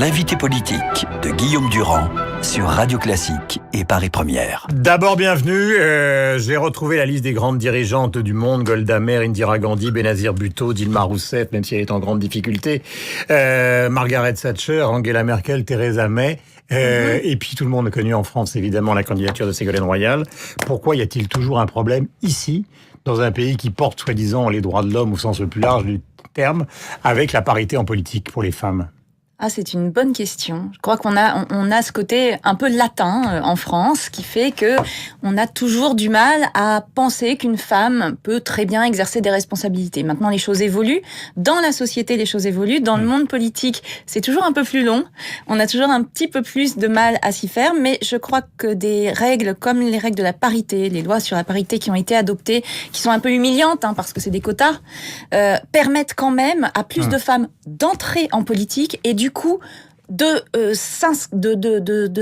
L'invité politique de Guillaume Durand sur Radio Classique et Paris Première. D'abord, bienvenue. J'ai retrouvé la liste des grandes dirigeantes du monde. Golda Meir, Indira Gandhi, Benazir Bhutto, Dilma Rousseff, même si elle est en grande difficulté. Margaret Thatcher, Angela Merkel, Theresa May. Et puis tout le monde a connu en France, évidemment, la candidature de Ségolène Royal. Pourquoi y a-t-il toujours un problème ici, dans un pays qui porte soi-disant les droits de l'homme au sens le plus large du terme, avec la parité en politique pour les femmes ? Ah, c'est une bonne question. Je crois qu'on a ce côté un peu latin en France qui fait que on a toujours du mal à penser qu'une femme peut très bien exercer des responsabilités. Maintenant, les choses évoluent. Dans la société, les choses évoluent. Dans le monde politique, c'est toujours un peu plus long. On a toujours un petit peu plus de mal à s'y faire. Mais je crois que des règles comme les règles de la parité, les lois sur la parité qui ont été adoptées, qui sont un peu humiliantes parce que c'est des quotas, permettent quand même à plus de femmes d'entrer en politique et du coup de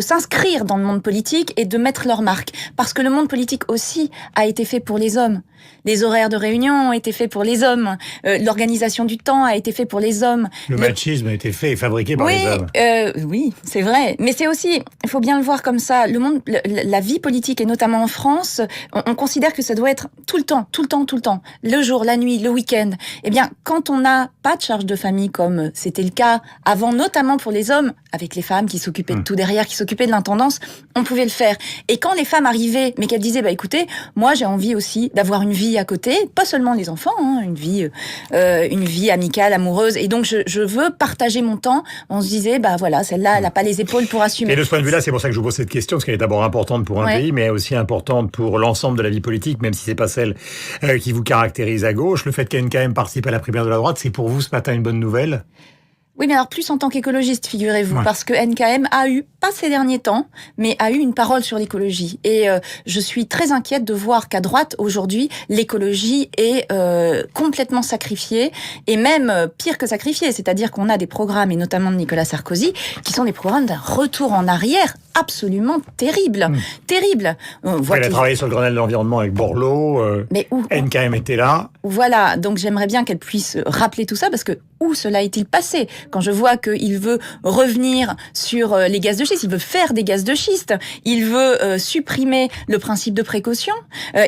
s'inscrire dans le monde politique et de mettre leur marque. Parce que le monde politique aussi a été fait pour les hommes. Les horaires de réunion ont été faits pour les hommes. L'organisation du temps a été fait pour les hommes. Le machisme a été fait et fabriqué par les hommes. Oui, c'est vrai. Mais c'est aussi, il faut bien le voir comme ça, la vie politique, et notamment en France, on considère que ça doit être tout le temps. Le jour, la nuit, le week-end. Eh bien, quand on n'a pas de charge de famille, comme c'était le cas avant, notamment pour les hommes, avec les femmes qui s'occupaient de tout derrière, qui s'occupaient de l'intendance, on pouvait le faire. Et quand les femmes arrivaient, mais qu'elles disaient, écoutez, moi j'ai envie aussi d'avoir une vie à côté, pas seulement les enfants, une vie amicale, amoureuse, et donc je veux partager mon temps. On se disait, voilà, celle-là, elle n'a pas les épaules pour assumer. Et de ce point de vue-là, c'est pour ça que je vous pose cette question, parce qu'elle est d'abord importante pour un pays, mais aussi importante pour l'ensemble de la vie politique, même si c'est pas celle qui vous caractérise à gauche. Le fait qu'NKM participe à la primaire de la droite, c'est pour vous ce matin une bonne nouvelle ? Oui, mais alors plus en tant qu'écologiste, figurez-vous, parce que NKM a eu, pas ces derniers temps, mais a eu une parole sur l'écologie. Et je suis très inquiète de voir qu'à droite, aujourd'hui, l'écologie est complètement sacrifiée, et même pire que sacrifiée, c'est-à-dire qu'on a des programmes, et notamment de Nicolas Sarkozy, qui sont des programmes d'un retour en arrière absolument terrible. Terrible. Elle a travaillé sur le Grenelle de l'environnement avec Borloo, mais NKM était là. Voilà, donc j'aimerais bien qu'elle puisse rappeler tout ça, parce que où cela est-il passé ? Quand je vois qu'il veut revenir sur les gaz de schiste, il veut faire des gaz de schiste, il veut supprimer le principe de précaution,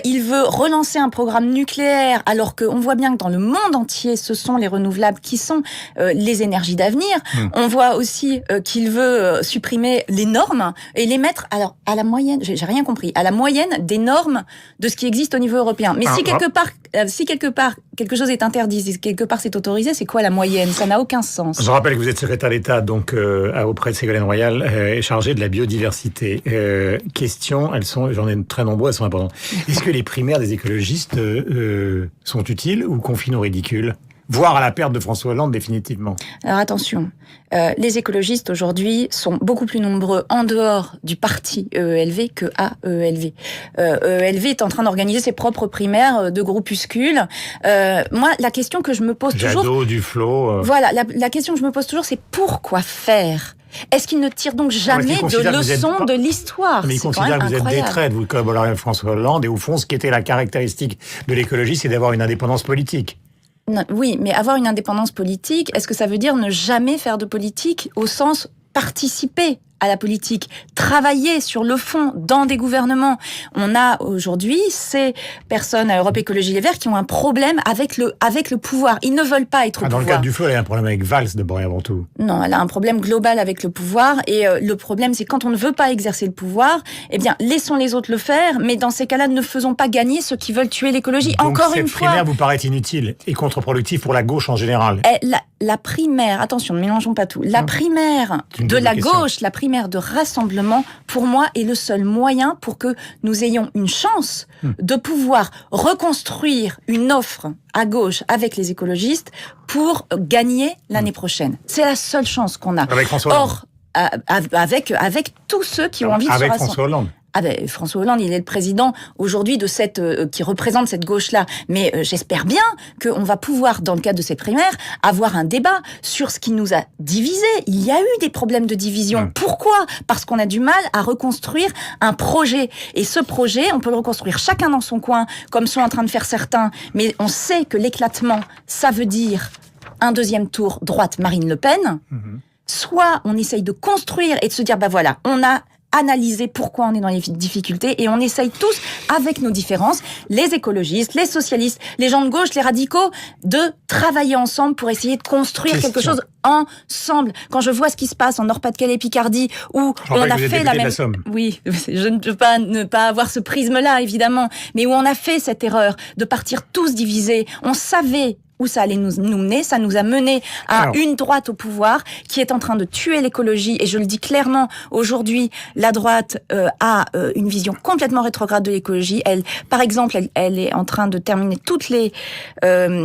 il veut relancer un programme nucléaire, alors qu'on voit bien que dans le monde entier, ce sont les renouvelables qui sont les énergies d'avenir. On voit aussi qu'il veut supprimer les normes et les mettre à la moyenne, j'ai rien compris, à la moyenne des normes de ce qui existe au niveau européen. Mais si quelque part quelque chose est interdit, si quelque part c'est autorisé, c'est quoi la moyenne ? Ça n'a aucun sens. Je rappelle que vous êtes secrétaire d'État donc auprès de Ségolène Royal et chargé de la biodiversité. Questions, j'en ai très nombreuses, elles sont importantes. Est-ce que les primaires des écologistes sont utiles ou confinent au ridicule ? Voire à la perte de François Hollande définitivement. Alors attention, les écologistes aujourd'hui sont beaucoup plus nombreux en dehors du parti EELV que à EELV. EELV est en train d'organiser ses propres primaires de groupuscules. Moi, la question que je me pose toujours... Jadot, Duflot... Voilà, la question que je me pose toujours, c'est pourquoi faire ? Est-ce qu'il ne tire donc jamais de leçons de l'histoire ? Mais il considère que vous êtes détrait, vous collaborez avec François Hollande, et au fond, ce qui était la caractéristique de l'écologie, c'est d'avoir une indépendance politique. Non, oui, mais avoir une indépendance politique, est-ce que ça veut dire ne jamais faire de politique au sens participer à la politique, travailler sur le fond dans des gouvernements? On a aujourd'hui ces personnes à Europe Écologie Les Verts qui ont un problème avec le pouvoir. Ils ne veulent pas être au pouvoir. Dans le cas du feu, elle a un problème avec Valls d'abord et avant tout. Non, elle a un problème global avec le pouvoir, et le problème c'est quand on ne veut pas exercer le pouvoir, eh bien laissons les autres le faire, mais dans ces cas-là ne faisons pas gagner ceux qui veulent tuer l'écologie. Donc encore une fois. Cette primaire vous paraît inutile et contre-productive pour la gauche en général. La primaire, attention, ne mélangeons pas tout. La primaire de la gauche, la primaire de rassemblement, pour moi, est le seul moyen pour que nous ayons une chance de pouvoir reconstruire une offre à gauche avec les écologistes pour gagner l'année prochaine. C'est la seule chance qu'on a. Avec François Hollande. Avec tous ceux qui ont envie de se rassembler. Avec François Hollande. François Hollande, il est le président aujourd'hui de qui représente cette gauche-là. Mais j'espère bien qu'on va pouvoir, dans le cadre de ces primaires, avoir un débat sur ce qui nous a divisés. Il y a eu des problèmes de division. Pourquoi ? Parce qu'on a du mal à reconstruire un projet. Et ce projet, on peut le reconstruire chacun dans son coin, comme sont en train de faire certains. Mais on sait que l'éclatement, ça veut dire un deuxième tour droite Marine Le Pen. soit on essaye de construire et de se dire, bah voilà, on a analyser pourquoi on est dans les difficultés et on essaye tous, avec nos différences, les écologistes, les socialistes, les gens de gauche, les radicaux, de travailler ensemble pour essayer de construire quelque chose ensemble. Quand je vois ce qui se passe en Nord-Pas-de-Calais, Picardie, où on a fait la même... Oui, je ne veux pas ne pas avoir ce prisme-là, évidemment, mais où on a fait cette erreur de partir tous divisés. On savait où ça allait nous mener, ça nous a mené à une droite au pouvoir qui est en train de tuer l'écologie, et je le dis clairement, aujourd'hui, la droite a une vision complètement rétrograde de l'écologie. Elle, par exemple, elle est en train de terminer toutes les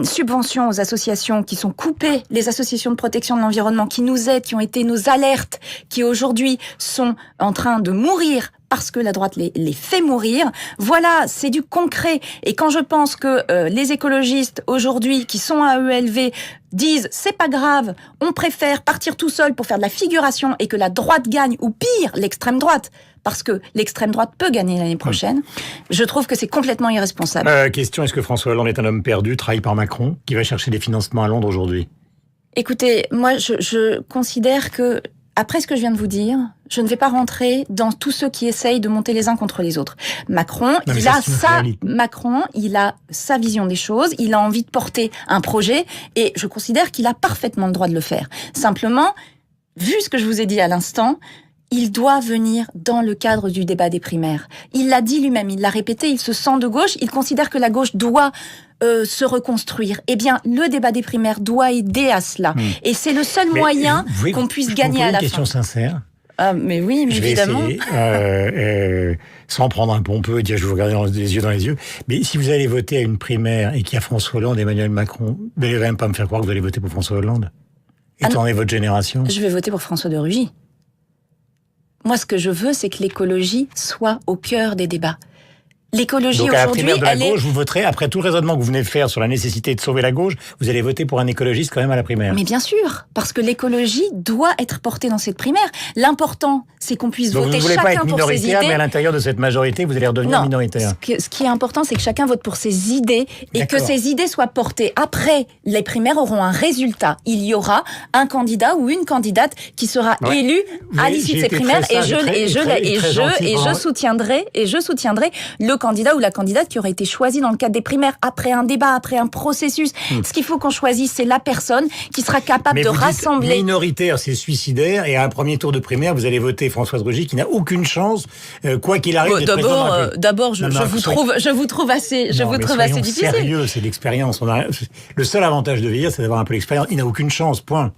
subventions aux associations qui sont coupées, les associations de protection de l'environnement qui nous aident, qui ont été nos alertes, qui aujourd'hui sont en train de mourir parce que la droite les fait mourir. Voilà, c'est du concret. Et quand je pense que les écologistes aujourd'hui qui sont à ELV disent c'est pas grave, on préfère partir tout seul pour faire de la figuration et que la droite gagne, ou pire, l'extrême droite, parce que l'extrême droite peut gagner l'année prochaine, je trouve que c'est complètement irresponsable. Question, est-ce que François Hollande est un homme perdu, trahi par Macron, qui va chercher des financements à Londres aujourd'hui ? Écoutez, moi je considère que, après ce que je viens de vous dire, je ne vais pas rentrer dans tous ceux qui essayent de monter les uns contre les autres. Macron, il a sa vision des choses, il a envie de porter un projet, et je considère qu'il a parfaitement le droit de le faire. Simplement, vu ce que je vous ai dit à l'instant, il doit venir dans le cadre du débat des primaires. Il l'a dit lui-même, il l'a répété, il se sent de gauche, il considère que la gauche doit se reconstruire. Eh bien, le débat des primaires doit aider à cela. Et c'est le seul moyen qu'on puisse gagner à la fin. Une question sincère. Ah, mais oui, mais évidemment. Essayer, sans prendre un pompeux et dire je vous regarde les yeux dans les yeux. Mais si vous allez voter à une primaire et qu'il y a François Hollande et Emmanuel Macron, vous n'allez quand même pas me faire croire que vous allez voter pour François Hollande, étant donné votre génération. Je vais voter pour François de Rugy. Moi, ce que je veux, c'est que l'écologie soit au cœur des débats. L'écologie aujourd'hui, aujourd'hui, de la gauche, vous voterez, après tout le raisonnement que vous venez de faire sur la nécessité de sauver la gauche, vous allez voter pour un écologiste quand même à la primaire. Mais bien sûr, parce que l'écologie doit être portée dans cette primaire. L'important, c'est qu'on puisse voter chacun pour ses idées. Vous ne voulez pas être minoritaire, mais à l'intérieur de cette majorité, vous allez redevenir minoritaire. Ce qui est important, c'est que chacun vote pour ses idées et que ces idées soient portées. Après, les primaires auront un résultat. Il y aura un candidat ou une candidate qui sera élu à l'issue de ces primaires, et je soutiendrai le candidat ou la candidate qui aurait été choisi dans le cadre des primaires, après un débat, après un processus. Ce qu'il faut qu'on choisisse, c'est la personne qui sera capable de rassembler. Mais minoritaire, c'est suicidaire, et à un premier tour de primaire, vous allez voter Françoise Rugy, qui n'a aucune chance, quoi qu'il arrive. D'abord, je vous trouve assez difficile. Sérieux, c'est l'expérience. Le seul avantage de vieillir, c'est d'avoir un peu d'expérience. Il n'a aucune chance, point.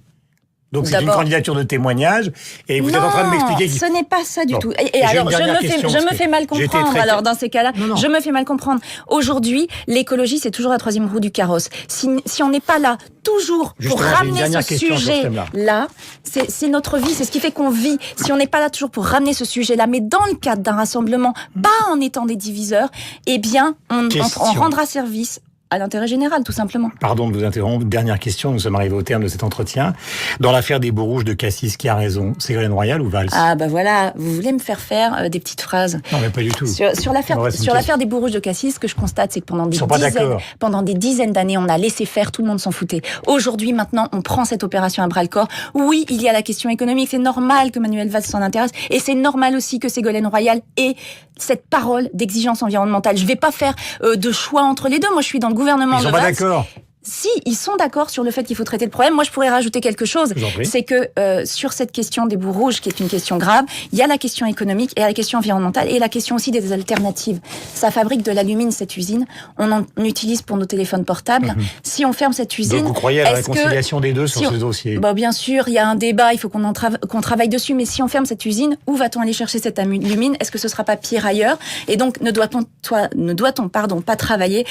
Donc c'est une candidature de témoignage, et vous êtes en train de m'expliquer... ce n'est pas ça du tout. Et alors, je me fais mal comprendre. Alors, dans ces cas-là, je me fais mal comprendre. Aujourd'hui, l'écologie, c'est toujours la troisième roue du carrosse. Si on n'est pas là, toujours, pour ramener ce sujet-là, c'est notre vie, c'est ce qui fait qu'on vit. Si on n'est pas là toujours pour ramener ce sujet-là, mais dans le cadre d'un rassemblement, pas en étant des diviseurs, eh bien, on rendra service à l'intérêt général, tout simplement. Pardon de vous interrompre. Dernière question, nous sommes arrivés au terme de cet entretien. Dans l'affaire des bouts rouges de Cassis, qui a raison ? Ségolène Royal ou Valls ? Ah bah voilà, vous voulez me faire faire des petites phrases. Non mais pas du tout. Sur l'affaire des bouts rouges de Cassis, ce que je constate, c'est que pendant des dizaines d'années, on a laissé faire, tout le monde s'en foutait. Aujourd'hui, maintenant, on prend cette opération à bras-le-corps. Oui, il y a la question économique, c'est normal que Manuel Valls s'en intéresse, et c'est normal aussi que Ségolène Royal ait cette parole d'exigence environnementale. Je vais pas faire de choix entre les deux. Moi, je suis dans le gouvernement de Valls. Ils sont pas d'accord. Si, ils sont d'accord sur le fait qu'il faut traiter le problème. Moi, je pourrais rajouter quelque chose. C'est que sur cette question des bouts rouges, qui est une question grave, il y a la question économique, et la question environnementale, et la question aussi des alternatives. Ça fabrique de l'alumine, cette usine. On en utilise pour nos téléphones portables. Si on ferme cette usine... Donc vous croyez à la réconciliation des deux sur ce dossier ? Bien sûr, il y a un débat, il faut qu'on travaille dessus, mais si on ferme cette usine, où va-t-on aller chercher cette alumine ? Est-ce que ce sera pas pire ailleurs ? Et donc, ne doit-on pas travailler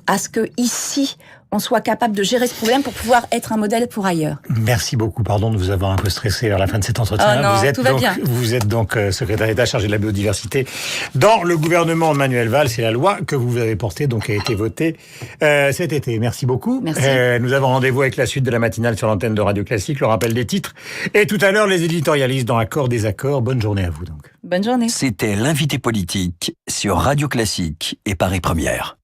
à ce que ici, on soit capable de gérer ce problème pour pouvoir être un modèle pour ailleurs. Merci beaucoup, pardon de vous avoir un peu stressé vers la fin de cet entretien. Vous êtes donc secrétaire d'État chargé de la biodiversité dans le gouvernement de Manuel Valls, et la loi que vous avez portée donc a été votée cet été. Merci beaucoup. Merci. Nous avons rendez-vous avec la suite de la matinale sur l'antenne de Radio Classique, le rappel des titres, et tout à l'heure les éditorialistes dans Accord Désaccord. Bonne journée à vous donc. Bonne journée. C'était l'invité politique sur Radio Classique et Paris Première.